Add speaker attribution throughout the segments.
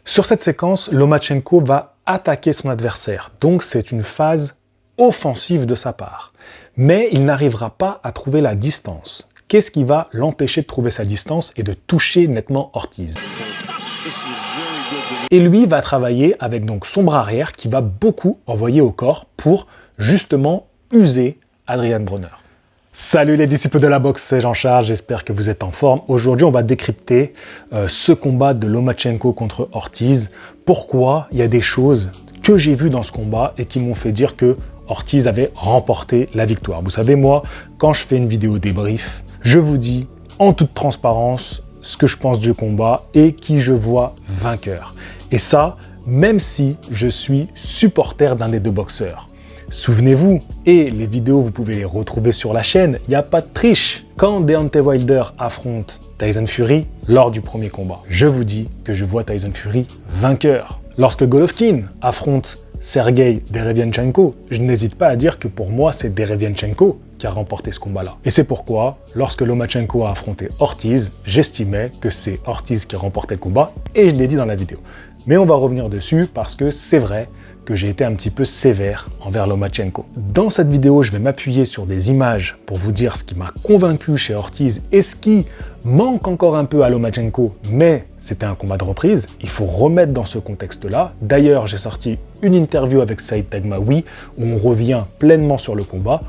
Speaker 1: Sur cette séquence, Lomachenko va attaquer son adversaire, donc c'est une phase offensive de sa part. Mais il n'arrivera pas à trouver la distance. Qu'est-ce qui va l'empêcher de trouver sa distance et de toucher nettement Ortiz? Et lui va travailler avec donc son bras arrière qui va beaucoup envoyer au corps pour justement user Adrian Broner. Salut les disciples de la boxe, c'est Jean-Charles, j'espère que vous êtes en forme. Aujourd'hui, on va décrypter ce combat de Lomachenko contre Ortiz. Pourquoi il y a des choses que j'ai vues dans ce combat et qui m'ont fait dire que Ortiz avait remporté la victoire. Vous savez, moi, quand je fais une vidéo débrief, je vous dis en toute transparence ce que je pense du combat et qui je vois vainqueur. Et ça, même si je suis supporter d'un des deux boxeurs. Souvenez-vous, et les vidéos, vous pouvez les retrouver sur la chaîne, il n'y a pas de triche. Quand Deontay Wilder affronte Tyson Fury lors du premier combat, je vous dis que je vois Tyson Fury vainqueur. Lorsque Golovkin affronte Sergei Derevianchenko, je n'hésite pas à dire que pour moi, c'est Derevianchenko qui a remporté ce combat-là. Et c'est pourquoi, lorsque Lomachenko a affronté Ortiz, j'estimais que c'est Ortiz qui remportait le combat, et je l'ai dit dans la vidéo. Mais on va revenir dessus parce que c'est vrai que j'ai été un petit peu sévère envers Lomachenko. Dans cette vidéo, je vais m'appuyer sur des images pour vous dire ce qui m'a convaincu chez Ortiz et ce qui manque encore un peu à Lomachenko, mais c'était un combat de reprise, il faut remettre dans ce contexte-là. D'ailleurs, j'ai sorti une interview avec Saïd Taghmaoui où on revient pleinement sur le combat.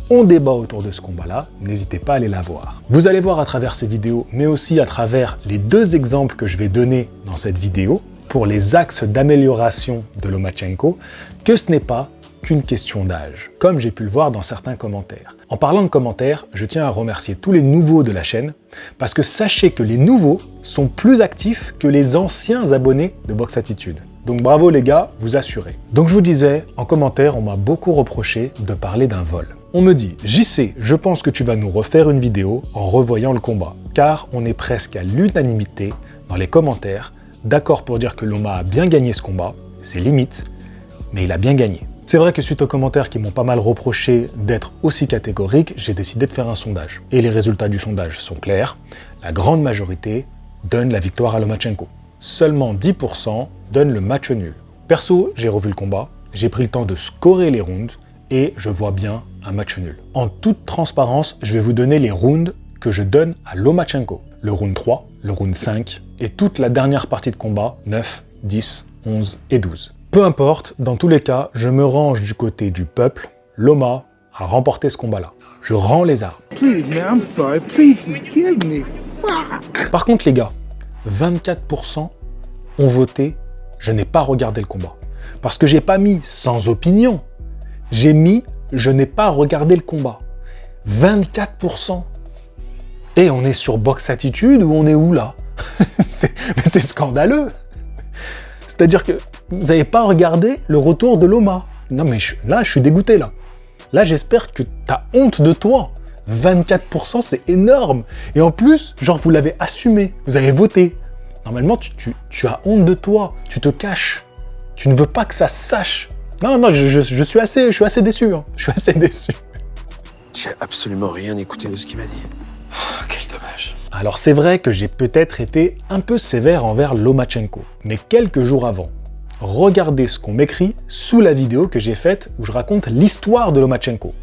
Speaker 1: On débat autour de ce combat-là, n'hésitez pas à aller la voir. Vous allez voir à travers ces vidéos, mais aussi à travers les deux exemples que je vais donner dans cette vidéo, pour les axes d'amélioration de Lomachenko, que ce n'est pas qu'une question d'âge, comme j'ai pu le voir dans certains commentaires. En parlant de commentaires, je tiens à remercier tous les nouveaux de la chaîne, parce que sachez que les nouveaux sont plus actifs que les anciens abonnés de Box Attitude. Donc bravo les gars, vous assurez. Donc je vous disais, en commentaire, on m'a beaucoup reproché de parler d'un vol. On me dit, JC, je pense que tu vas nous refaire une vidéo en revoyant le combat, car on est presque à l'unanimité dans les commentaires, d'accord pour dire que Loma a bien gagné ce combat, c'est limite, mais il a bien gagné. C'est vrai que suite aux commentaires qui m'ont pas mal reproché d'être aussi catégorique, j'ai décidé de faire un sondage. Et les résultats du sondage sont clairs, la grande majorité donne la victoire à Lomachenko. Seulement 10% donnent le match nul. Perso, j'ai revu le combat, j'ai pris le temps de scorer les rounds, et je vois bien un match nul. En toute transparence, je vais vous donner les rounds que je donne à Lomachenko. Le round 3, le round 5 et toute la dernière partie de combat, 9, 10, 11 et 12. Peu importe, dans tous les cas, je me range du côté du peuple. Loma a remporté ce combat-là. Je rends les armes.
Speaker 2: Please, man, I'm sorry. Please forgive me.
Speaker 1: Par contre, les gars, 24% ont voté « Je n'ai pas regardé le combat ». Parce que j'ai pas mis « sans opinion ». J'ai mis « Je n'ai pas regardé le combat ». 24%. Et on est sur Box Attitude ou on est où là? C'est scandaleux. C'est-à-dire que vous n'avez pas regardé le retour de Loma. Non mais là, je suis dégoûté là. Là, j'espère que tu as honte de toi. 24%, c'est énorme. Et en plus, genre, vous l'avez assumé. Vous avez voté. Normalement, tu as honte de toi. Tu te caches. Tu ne veux pas que ça se sache. Non, je suis assez déçu. Hein. Je suis assez déçu.
Speaker 3: J'ai absolument rien écouté de ce qu'il m'a dit. Oh, quel dommage.
Speaker 1: Alors c'est vrai que j'ai peut-être été un peu sévère envers Lomachenko. Mais quelques jours avant, regardez ce qu'on m'écrit sous la vidéo que j'ai faite où je raconte l'histoire de Lomachenko.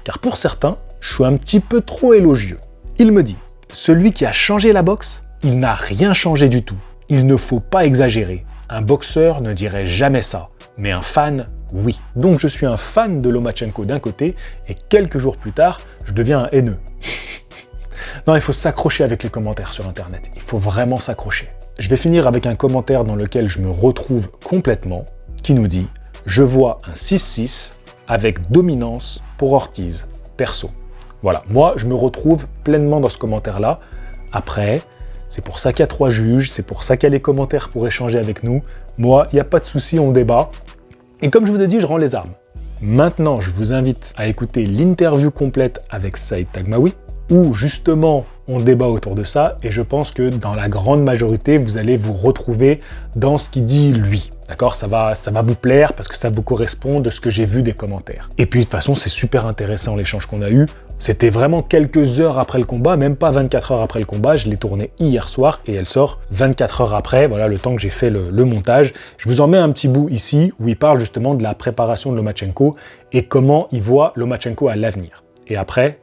Speaker 1: Car pour certains, je suis un petit peu trop élogieux. Il me dit, celui qui a changé la boxe, il n'a rien changé du tout. Il ne faut pas exagérer. Un boxeur ne dirait jamais ça. Mais un fan, oui. Donc je suis un fan de Lomachenko d'un côté, et quelques jours plus tard, je deviens un haineux. Non, il faut s'accrocher avec les commentaires sur Internet. Il faut vraiment s'accrocher. Je vais finir avec un commentaire dans lequel je me retrouve complètement, qui nous dit « Je vois un 6-6 avec dominance pour Ortiz, perso. » Voilà, moi, je me retrouve pleinement dans ce commentaire-là. Après, c'est pour ça qu'il y a 3 juges, c'est pour ça qu'il y a les commentaires pour échanger avec nous. Moi, il n'y a pas de souci, on débat. Et comme je vous ai dit, je rends les armes. Maintenant, je vous invite à écouter l'interview complète avec Saïd Taghmaoui, où justement on débat autour de ça, et je pense que dans la grande majorité, vous allez vous retrouver dans ce qu'il dit lui. D'accord, ça va vous plaire parce que ça vous correspond de ce que j'ai vu des commentaires. Et puis de toute façon, c'est super intéressant l'échange qu'on a eu. C'était vraiment quelques heures après le combat, même pas 24 heures après le combat. Je l'ai tournée hier soir et elle sort 24 heures après. Voilà le temps que j'ai fait le montage. Je vous en mets un petit bout ici où il parle justement de la préparation de Lomachenko et comment il voit Lomachenko à l'avenir. Et après,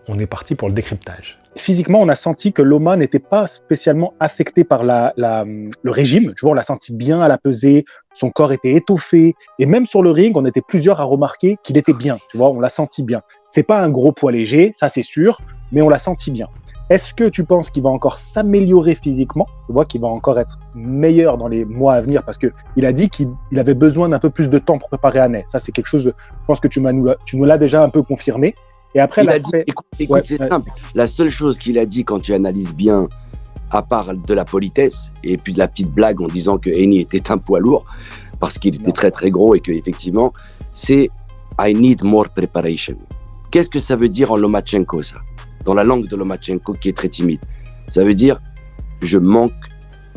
Speaker 1: on est parti pour le décryptage. Physiquement, on a senti que Loma n'était pas spécialement affecté par le régime. Tu vois, on l'a senti bien à la pesée, son corps était étoffé, et même sur le ring, on était plusieurs à remarquer qu'il était bien. Tu vois, on l'a senti bien. C'est pas un gros poids léger, ça c'est sûr, mais on l'a senti bien. Est-ce que tu penses qu'il va encore s'améliorer physiquement? Tu vois, qu'il va encore être meilleur dans les mois à venir, parce que il a dit qu'il avait besoin d'un peu plus de temps pour préparer Annay. Ça, c'est quelque chose, je pense que tu nous l'as déjà un peu confirmé. Et après,
Speaker 4: il a dit, écoute, c'est simple. La seule chose qu'il a dit quand tu analyses bien, à part de la politesse et puis de la petite blague en disant que Haney était un poids lourd parce qu'il était très très gros et que effectivement, c'est I need more preparation. Qu'est-ce que ça veut dire en Lomachenko, ça? Dans la langue de Lomachenko qui est très timide. Ça veut dire je manque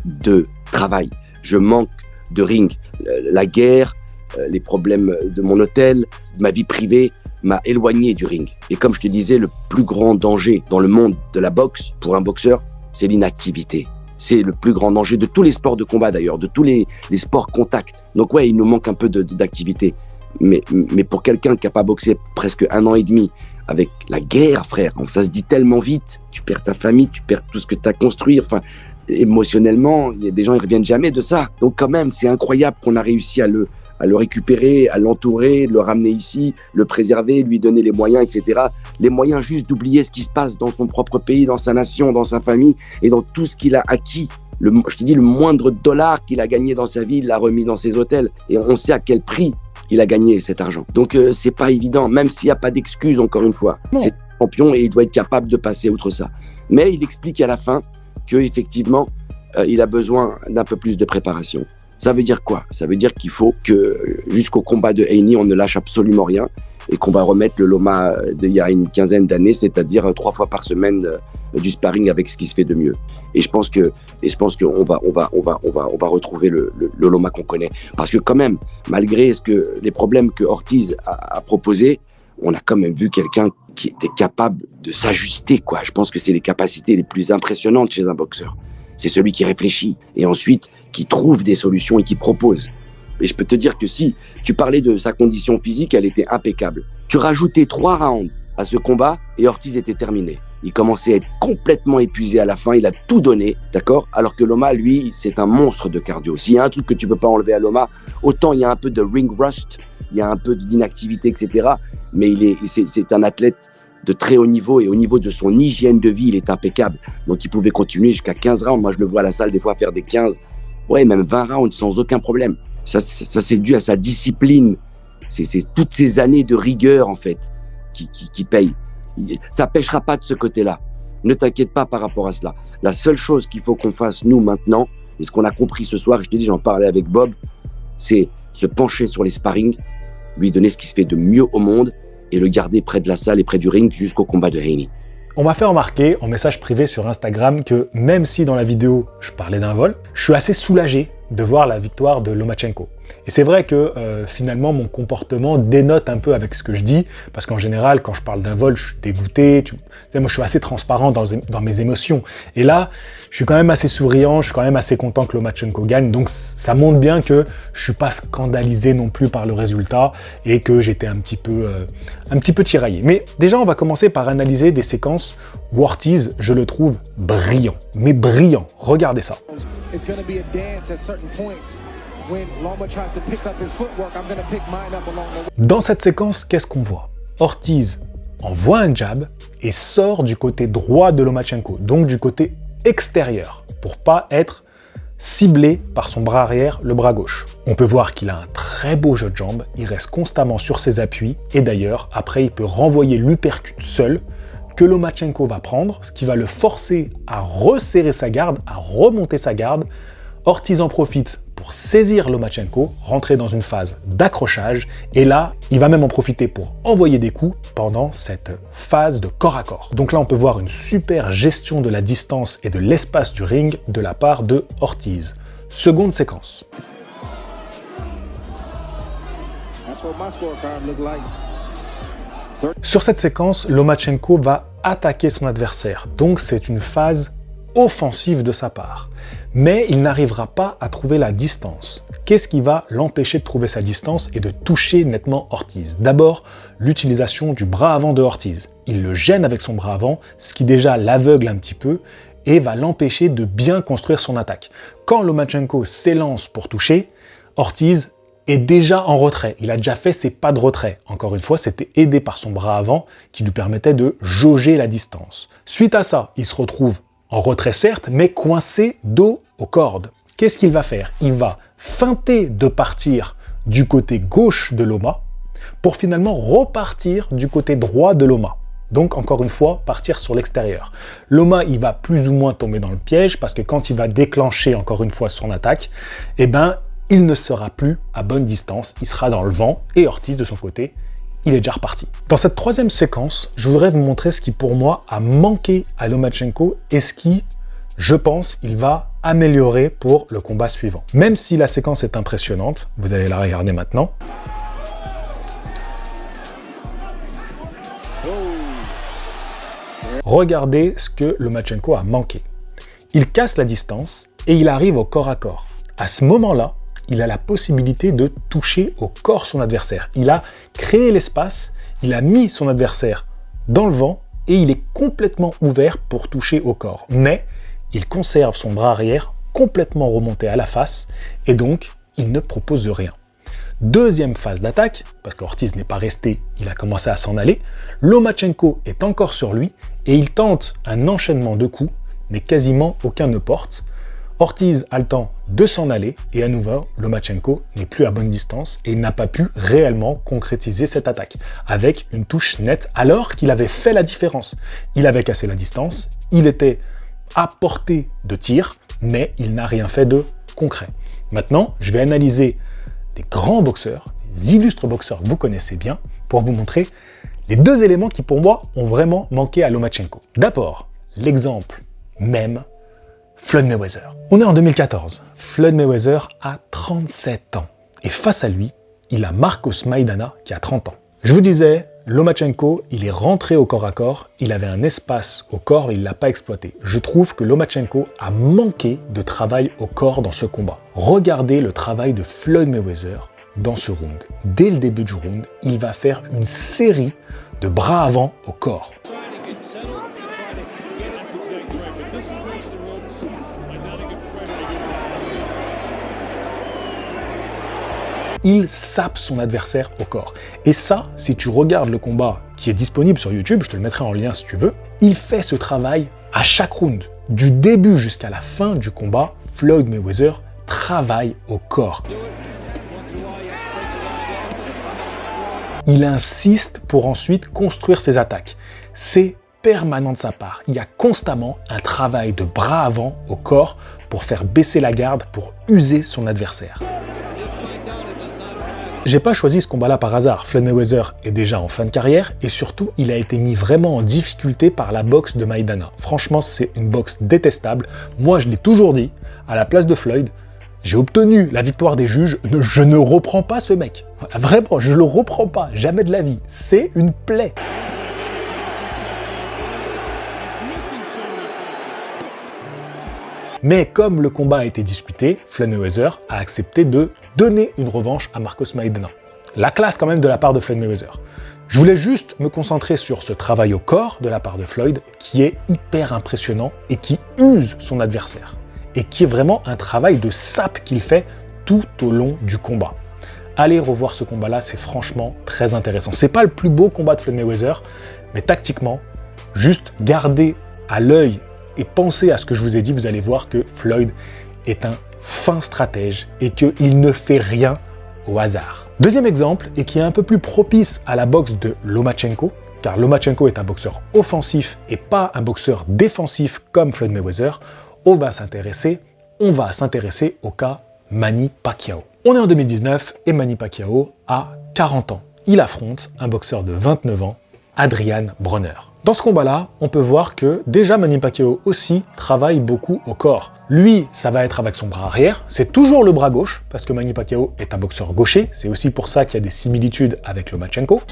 Speaker 4: de travail, je manque de ring. La guerre, les problèmes de mon hôtel, ma vie privée m'a éloigné du ring. Et comme je te disais, le plus grand danger dans le monde de la boxe, pour un boxeur, c'est l'inactivité. C'est le plus grand danger de tous les sports de combat d'ailleurs, de tous les sports contact. Donc ouais, il nous manque un peu d'activité. Mais pour quelqu'un qui n'a pas boxé presque 1 an et demi, avec la guerre, frère, ça se dit tellement vite, tu perds ta famille, tu perds tout ce que tu as construit, enfin, émotionnellement, il y a des gens, ils ne reviennent jamais de ça. Donc quand même, c'est incroyable qu'on a réussi à le récupérer, à l'entourer, le ramener ici, le préserver, lui donner les moyens, etc. Les moyens juste d'oublier ce qui se passe dans son propre pays, dans sa nation, dans sa famille et dans tout ce qu'il a acquis. Je te dis, le moindre dollar qu'il a gagné dans sa vie, il l'a remis dans ses hôtels. Et on sait à quel prix il a gagné cet argent. Donc c'est pas évident, même s'il n'y a pas d'excuse, encore une fois. Non. C'est un champion et il doit être capable de passer outre ça. Mais il explique à la fin qu'effectivement, il a besoin d'un peu plus de préparation. Ça veut dire quoi? Ça veut dire qu'il faut que jusqu'au combat de Haney, on ne lâche absolument rien et qu'on va remettre le Loma d'il y a une quinzaine d'années, c'est-à-dire 3 fois par semaine du sparring avec ce qui se fait de mieux. Et je pense qu'on va retrouver le Loma qu'on connaît. Parce que quand même, malgré les problèmes que Ortiz a proposés, on a quand même vu quelqu'un qui était capable de s'ajuster, quoi. Je pense que c'est les capacités les plus impressionnantes chez un boxeur. C'est celui qui réfléchit et ensuite qui trouve des solutions et qui propose. Et je peux te dire que si tu parlais de sa condition physique, elle était impeccable. Tu rajoutais 3 rounds à ce combat et Ortiz était terminé. Il commençait à être complètement épuisé à la fin, il a tout donné, d'accord? Alors que Loma, lui, c'est un monstre de cardio. S'il y a un truc que tu peux pas enlever à Loma, autant il y a un peu de ring rust, il y a un peu d'inactivité, etc. Mais c'est un athlète de très haut niveau et au niveau de son hygiène de vie, il est impeccable. Donc il pouvait continuer jusqu'à 15 rounds. Moi, je le vois à la salle des fois faire des 15, ouais, même 20 rounds sans aucun problème. Ça c'est dû à sa discipline. C'est toutes ces années de rigueur, en fait, qui payent. Ça pêchera pas de ce côté-là. Ne t'inquiète pas par rapport à cela. La seule chose qu'il faut qu'on fasse, nous, maintenant, et ce qu'on a compris ce soir, je t'ai dit, j'en parlais avec Bob, c'est se pencher sur les sparring, lui donner ce qui se fait de mieux au monde et le garder près de la salle et près du ring jusqu'au combat de Haney.
Speaker 1: On m'a fait remarquer en message privé sur Instagram que même si dans la vidéo je parlais d'un vol, je suis assez soulagé de voir la victoire de Lomachenko. Et c'est vrai que finalement mon comportement dénote un peu avec ce que je dis, parce qu'en général quand je parle d'un vol je suis dégoûté, moi je suis assez transparent dans mes émotions. Et là je suis quand même assez souriant, je suis quand même assez content que Lomachenko gagne, donc ça montre bien que je suis pas scandalisé non plus par le résultat et que j'étais un petit peu tiraillé. Mais déjà on va commencer par analyser des séquences où Ortiz, je le trouve brillant, mais brillant. Regardez ça. Dans cette séquence, qu'est-ce qu'on voit? Ortiz envoie un jab et sort du côté droit de Lomachenko, donc du côté extérieur, pour pas être ciblé par son bras arrière, le bras gauche. On peut voir qu'il a un très beau jeu de jambes, il reste constamment sur ses appuis, et d'ailleurs, après il peut renvoyer l'uppercut seul, que Lomachenko va prendre, ce qui va le forcer à resserrer sa garde, à remonter sa garde. Ortiz en profite pour saisir Lomachenko, rentrer dans une phase d'accrochage, et là, il va même en profiter pour envoyer des coups pendant cette phase de corps à corps. Donc là, on peut voir une super gestion de la distance et de l'espace du ring de la part de Ortiz. Seconde séquence. Sur cette séquence, Lomachenko va attaquer son adversaire, donc c'est une phase offensive de sa part. Mais il n'arrivera pas à trouver la distance. Qu'est-ce qui va l'empêcher de trouver sa distance et de toucher nettement Ortiz? D'abord, l'utilisation du bras avant de Ortiz. Il le gêne avec son bras avant, ce qui déjà l'aveugle un petit peu et va l'empêcher de bien construire son attaque. Quand Lomachenko s'élance pour toucher, Ortiz est déjà en retrait. Il a déjà fait ses pas de retrait. Encore une fois, c'était aidé par son bras avant qui lui permettait de jauger la distance. Suite à ça, il se retrouve en retrait certes, mais coincé dos aux cordes. Qu'est-ce qu'il va faire? Il va feinter de partir du côté gauche de Loma pour finalement repartir du côté droit de Loma. Donc, encore une fois, partir sur l'extérieur. Loma, il va plus ou moins tomber dans le piège parce que quand il va déclencher, encore une fois, son attaque, eh ben, il ne sera plus à bonne distance, il sera dans le vent et Ortiz, de son côté, il est déjà reparti. Dans cette troisième séquence, je voudrais vous montrer ce qui, pour moi, a manqué à Lomachenko et ce qui, je pense, il va améliorer pour le combat suivant. Même si la séquence est impressionnante, vous allez la regarder maintenant. Regardez ce que Lomachenko a manqué. Il casse la distance et il arrive au corps à corps. À ce moment-là, il a la possibilité de toucher au corps son adversaire. Il a créé l'espace, il a mis son adversaire dans le vent et il est complètement ouvert pour toucher au corps. Mais il conserve son bras arrière complètement remonté à la face et donc il ne propose rien. Deuxième phase d'attaque, parce qu'Ortiz n'est pas resté, il a commencé à s'en aller. Lomachenko est encore sur lui et il tente un enchaînement de coups, mais quasiment aucun ne porte. Ortiz a le temps de s'en aller et à nouveau, Lomachenko n'est plus à bonne distance et il n'a pas pu réellement concrétiser cette attaque avec une touche nette alors qu'il avait fait la différence. Il avait cassé la distance, il était à portée de tir, mais il n'a rien fait de concret. Maintenant, je vais analyser des grands boxeurs, des illustres boxeurs que vous connaissez bien pour vous montrer les deux éléments qui pour moi ont vraiment manqué à Lomachenko. D'abord, l'exemple même Floyd Mayweather. On est en 2014. Floyd Mayweather a 37 ans. Et face à lui, il a Marcos Maidana qui a 30 ans. Je vous disais, Lomachenko, il est rentré au corps à corps, il avait un espace au corps et il ne l'a pas exploité. Je trouve que Lomachenko a manqué de travail au corps dans ce combat. Regardez le travail de Floyd Mayweather dans ce round. Dès le début du round, il va faire une série de bras avant au corps. Il sape son adversaire au corps. Et ça, si tu regardes le combat qui est disponible sur YouTube, je te le mettrai en lien si tu veux, il fait ce travail à chaque round. Du début jusqu'à la fin du combat, Floyd Mayweather travaille au corps. Il insiste pour ensuite construire ses attaques. C'est permanent de sa part. Il y a constamment un travail de bras avant au corps pour faire baisser la garde, pour user son adversaire. J'ai pas choisi ce combat-là par hasard. Floyd Mayweather est déjà en fin de carrière et surtout, il a été mis vraiment en difficulté par la boxe de Maidana. Franchement, c'est une boxe détestable. Moi, je l'ai toujours dit, à la place de Floyd, j'ai obtenu la victoire des juges, je ne reprends pas ce mec. Vraiment, je le reprends pas, jamais de la vie. C'est une plaie. Mais comme le combat a été discuté, Floyd Mayweather a accepté de donner une revanche à Marcos Maidana. La classe quand même de la part de Floyd Mayweather. Je voulais juste me concentrer sur ce travail au corps de la part de Floyd qui est hyper impressionnant et qui use son adversaire. Et qui est vraiment un travail de sape qu'il fait tout au long du combat. Allez revoir ce combat-là, c'est franchement très intéressant. C'est pas le plus beau combat de Floyd Mayweather, mais tactiquement, juste gardez à l'œil et pensez à ce que je vous ai dit, vous allez voir que Floyd est un fin stratège et qu'il ne fait rien au hasard. Deuxième exemple, et qui est un peu plus propice à la boxe de Lomachenko, car Lomachenko est un boxeur offensif et pas un boxeur défensif comme Floyd Mayweather, on va s'intéresser au cas Manny Pacquiao. On est en 2019 et Manny Pacquiao a 40 ans. Il affronte un boxeur de 29 ans, Adrian Broner. Dans ce combat-là, on peut voir que déjà Manny Pacquiao aussi travaille beaucoup au corps. Lui, ça va être avec son bras arrière, c'est toujours le bras gauche, parce que Manny Pacquiao est un boxeur gaucher, c'est aussi pour ça qu'il y a des similitudes avec Lomachenko.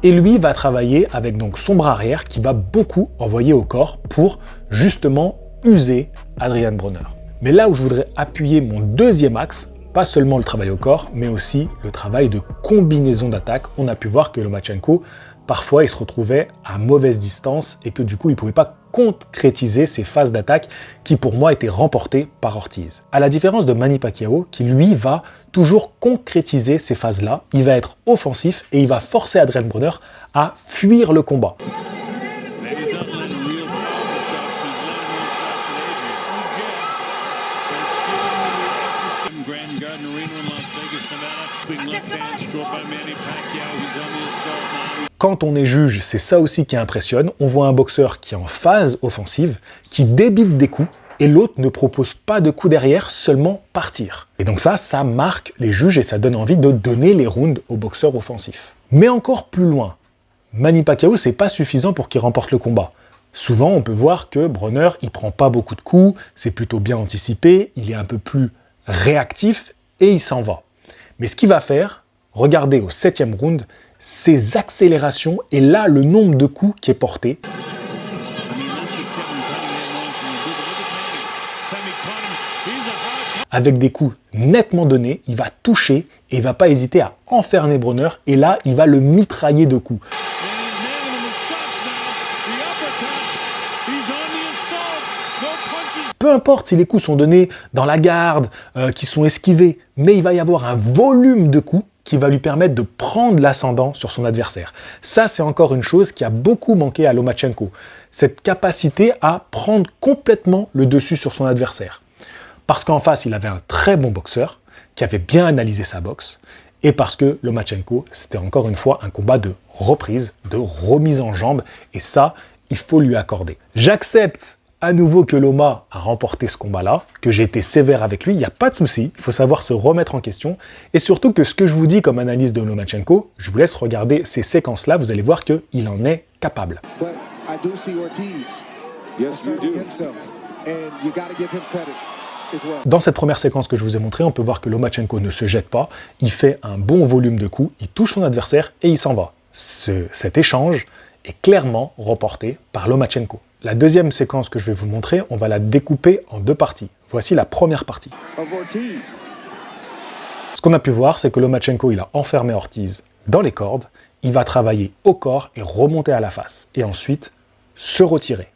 Speaker 1: Et lui va travailler avec donc son bras arrière qui va beaucoup envoyer au corps pour justement user Adrian Broner. Mais là où je voudrais appuyer mon deuxième axe, pas seulement le travail au corps, mais aussi le travail de combinaison d'attaque. On a pu voir que Lomachenko, parfois, il se retrouvait à mauvaise distance et que du coup, il ne pouvait pas concrétiser ses phases d'attaque qui, pour moi, étaient remportées par Ortiz. À la différence de Manny Pacquiao, qui lui va toujours concrétiser ces phases-là, il va être offensif et il va forcer Adrian Broner à fuir le combat. Quand on est juge, c'est ça aussi qui impressionne. On voit un boxeur qui est en phase offensive, qui débite des coups, et l'autre ne propose pas de coups derrière, seulement partir. Et donc ça marque les juges et ça donne envie de donner les rounds au boxeur offensif. Mais encore plus loin, Manny Pacquiao, c'est pas suffisant pour qu'il remporte le combat. Souvent, on peut voir que Broner, il prend pas beaucoup de coups, c'est plutôt bien anticipé, il est un peu plus réactif et il s'en va. Mais ce qu'il va faire, regardez au 7e round, ses accélérations et là le nombre de coups qui est porté. Avec des coups nettement donnés, il va toucher et il va pas hésiter à enfermer Broner et là il va le mitrailler de coups. Peu importe si les coups sont donnés dans la garde, qui sont esquivés, mais il va y avoir un volume de coups qui va lui permettre de prendre l'ascendant sur son adversaire. Ça, c'est encore une chose qui a beaucoup manqué à Lomachenko. Cette capacité à prendre complètement le dessus sur son adversaire. Parce qu'en face, il avait un très bon boxeur, qui avait bien analysé sa boxe, et parce que Lomachenko, c'était encore une fois un combat de reprise, de remise en jambe, et ça, il faut lui accorder. J'accepte à nouveau que Loma a remporté ce combat-là, que j'ai été sévère avec lui, il n'y a pas de souci, il faut savoir se remettre en question, et surtout que ce que je vous dis comme analyse de Lomachenko, je vous laisse regarder ces séquences-là, vous allez voir qu'il en est capable. Dans cette première séquence que je vous ai montrée, on peut voir que Lomachenko ne se jette pas, il fait un bon volume de coups, il touche son adversaire et il s'en va. Cet échange est clairement remporté par Lomachenko. La deuxième séquence que je vais vous montrer, on va la découper en deux parties. Voici la première partie. Ce qu'on a pu voir, c'est que Lomachenko, il a enfermé Ortiz dans les cordes, il va travailler au corps et remonter à la face, et ensuite se retirer.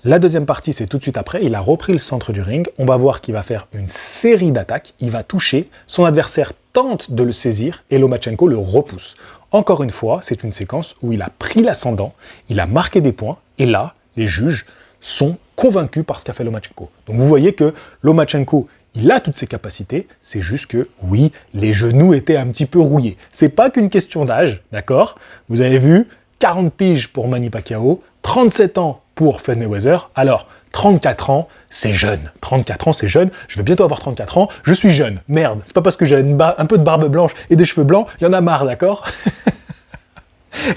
Speaker 1: La deuxième partie, c'est tout de suite après, il a repris le centre du ring, on va voir qu'il va faire une série d'attaques, il va toucher, son adversaire tente de le saisir et Lomachenko le repousse. Encore une fois, c'est une séquence où il a pris l'ascendant, il a marqué des points, et là, les juges sont convaincus par ce qu'a fait Lomachenko. Donc vous voyez que Lomachenko, il a toutes ses capacités, c'est juste que, oui, les genoux étaient un petit peu rouillés. C'est pas qu'une question d'âge, d'accord? Vous avez vu, 40 piges pour Manny Pacquiao, 37 ans pour Floyd Mayweather, alors 34 ans, c'est jeune. 34 ans, c'est jeune. Je vais bientôt avoir 34 ans. Je suis jeune. Merde. C'est pas parce que j'ai un peu de barbe blanche et des cheveux blancs. Il y en a marre, d'accord?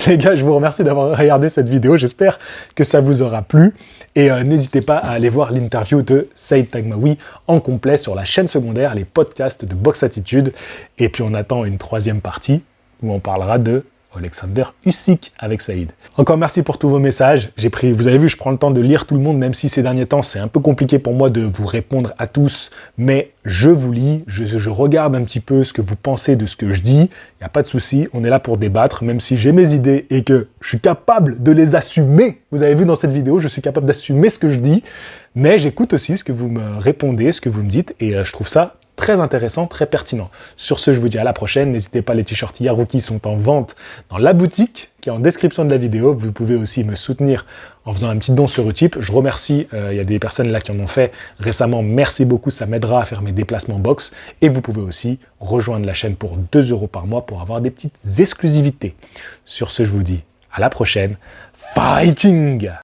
Speaker 1: Les gars, je vous remercie d'avoir regardé cette vidéo. J'espère que ça vous aura plu. Et n'hésitez pas à aller voir l'interview de Saïd Taghmaoui en complet sur la chaîne secondaire, les podcasts de Box Attitude. Et puis on attend une troisième partie où on parlera de Alexander Usyk avec Saïd. Encore merci pour tous vos messages. Vous avez vu, je prends le temps de lire tout le monde, même si ces derniers temps, c'est un peu compliqué pour moi de vous répondre à tous, mais je vous lis, je regarde un petit peu ce que vous pensez de ce que je dis. Il n'y a pas de souci, on est là pour débattre, même si j'ai mes idées et que je suis capable de les assumer. Vous avez vu dans cette vidéo, je suis capable d'assumer ce que je dis, mais j'écoute aussi ce que vous me répondez, ce que vous me dites, et je trouve ça très intéressant, très pertinent. Sur ce, je vous dis à la prochaine. N'hésitez pas, les t-shirts Yaruki sont en vente dans la boutique qui est en description de la vidéo. Vous pouvez aussi me soutenir en faisant un petit don sur Utip. Je remercie, il y a des personnes là qui en ont fait récemment. Merci beaucoup, ça m'aidera à faire mes déplacements box. Et vous pouvez aussi rejoindre la chaîne pour 2 € par mois pour avoir des petites exclusivités. Sur ce, je vous dis à la prochaine. Fighting!